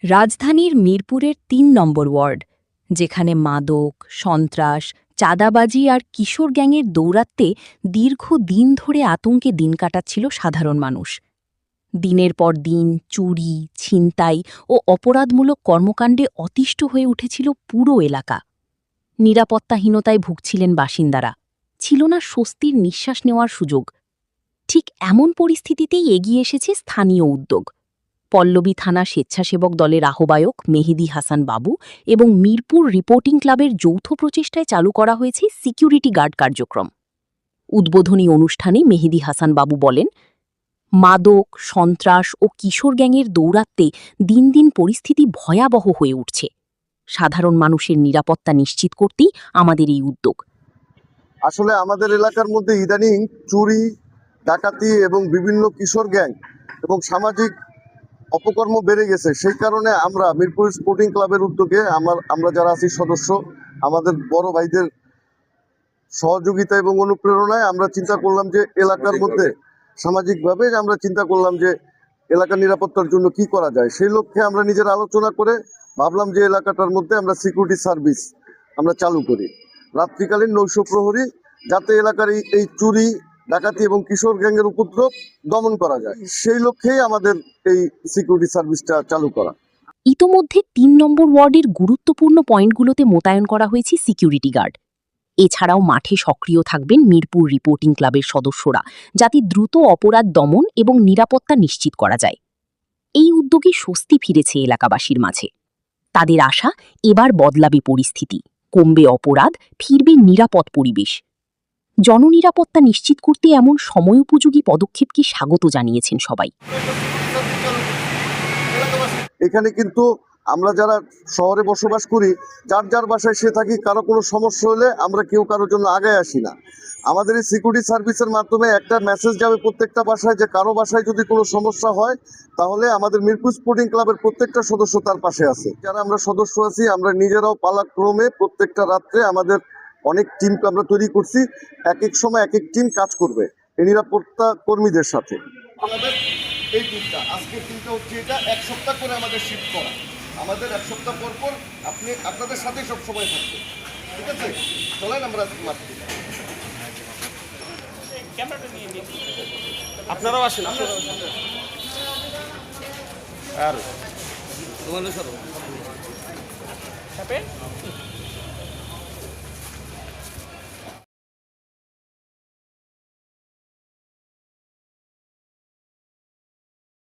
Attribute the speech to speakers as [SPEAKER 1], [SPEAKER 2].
[SPEAKER 1] রাজধানীর মিরপুরের ৩ নম্বর ওয়ার্ড, যেখানে মাদক, সন্ত্রাস, চাঁদাবাজি আর কিশোর গ্যাংয়ের দৌরাত্ম্যে দীর্ঘদিন ধরে আতঙ্কে দিন কাটাচ্ছিল সাধারণ মানুষ। দিনের পর দিন চুরি, ছিনতাই ও অপরাধমূলক কর্মকাণ্ডে অতিষ্ঠ হয়ে উঠেছিল পুরো এলাকা। নিরাপত্তাহীনতায় ভুগছিলেন বাসিন্দারা, ছিল না স্বস্তির নিঃশ্বাস নেওয়ার সুযোগ। ঠিক এমন পরিস্থিতিতেই এগিয়ে এসেছে স্থানীয় উদ্যোগ। পল্লবী থানা স্বেচ্ছাসেবক দলের আহ্বায়ক মেহেদী হাসান বাবু এবং মিরপুর রিপোর্টিং ক্লাবের যৌথ প্রচেষ্টায় চালু করা হয়েছে সিকিউরিটি গার্ড কার্যক্রম। উদ্বোধনী অনুষ্ঠানে মেহেদী হাসান বাবু বলেন, মাদক, সন্ত্রাস ও কিশোর গ্যাংয়ের দৌরাত্ম্যে দিন দিন পরিস্থিতি ভয়াবহ হয়ে উঠছে। সাধারণ মানুষের নিরাপত্তা নিশ্চিত করতেই আমাদের এই উদ্যোগ।
[SPEAKER 2] আসলে আমাদের এলাকার মধ্যে ইদানিং চুরি, ডাকাতি এবং বিভিন্ন কিশোর গ্যাং এবং সামাজিক অপকর্ম বেড়ে গেছে। সেই কারণে আমরা মিরপুর স্পোর্টিং ক্লাবের উদ্যোগে আমরা যারা আছি সদস্য, আমাদের বড় ভাইদের সহযোগিতা এবং অনুপ্রেরণায় আমরা চিন্তা করলাম যে এলাকার মধ্যে সামাজিকভাবে আমরা চিন্তা করলাম যে এলাকার নিরাপত্তার জন্য কি করা যায়। সেই লক্ষ্যে আমরা নিজের আলোচনা করে ভাবলাম যে এলাকাটার মধ্যে আমরা সিকিউরিটি সার্ভিস আমরা চালু করি, রাত্রিকালীন নৈশ প্রহরী, যাতে এলাকার এই চুরি, ডাকাতি এবং কিশোর গ্যাংয়ের উপদ্রব দমন করা যায়। সেই লক্ষ্যেই আমাদের এই সিকিউরিটি সার্ভিসটা চালু করা।
[SPEAKER 1] ইতোমধ্যে ৩ নম্বর ওয়ার্ডের গুরুত্বপূর্ণ পয়েন্টগুলোতে মোতায়েন করা হয়েছে সিকিউরিটি গার্ড। এছাড়াও মাঠে সক্রিয় থাকবেন মিরপুর রিপোর্টিং ক্লাবের সদস্যরা, যাতে দ্রুত অপরাধ দমন এবং নিরাপত্তা নিশ্চিত করা যায়। এই উদ্যোগে স্বস্তি ফিরেছে এলাকাবাসীর মাঝে। তাদের আশা, এবার বদলাবে পরিস্থিতি, কমবে অপরাধ, ফিরবে নিরাপদ পরিবেশ। জননিরাপত্তা নিশ্চিত করতে এমন সময়োপযোগী পদক্ষেপকে স্বাগত জানিয়েছেন সবাই।
[SPEAKER 2] এখানে কিন্তু আমরা যারা শহরে বসবাস করি, যার যার বাসায় সে থাকি, কারো কোনো সমস্যা হলে আমরা কেউ কারোর জন্য আগে আসি না। আমাদের এই সিকিউরিটি সার্ভিসের মাধ্যমে একটা মেসেজ যাবে প্রত্যেকটা বাসায় যে কারো বাসায় যদি কোনো সমস্যা হয় তাহলে আমাদের মিরপুর স্পোর্টিং ক্লাবের প্রত্যেকটা সদস্য তার পাশে আছে। যারা আমরা সদস্য আছি, আমরা নিজেরাও পালাক্রমে প্রত্যেকটা রাত্রে আমাদের অনেক টিম আমরা তৈরি করছি। এক এক সময় এক এক টিম কাজ করবে এই নিরাপত্তা কর্মীদের সাথে। আমাদের এই টিমটা আজকের টিমটা হচ্ছে এটা 1 সপ্তাহ করে আমাদের শিফট করা। আমাদের 1 সপ্তাহ পর পর আপনাদের সাথে সব সময় থাকবে। ঠিক আছে, চলেন আমরা মারতে।
[SPEAKER 3] আপনারাও আসেন। আর তোমার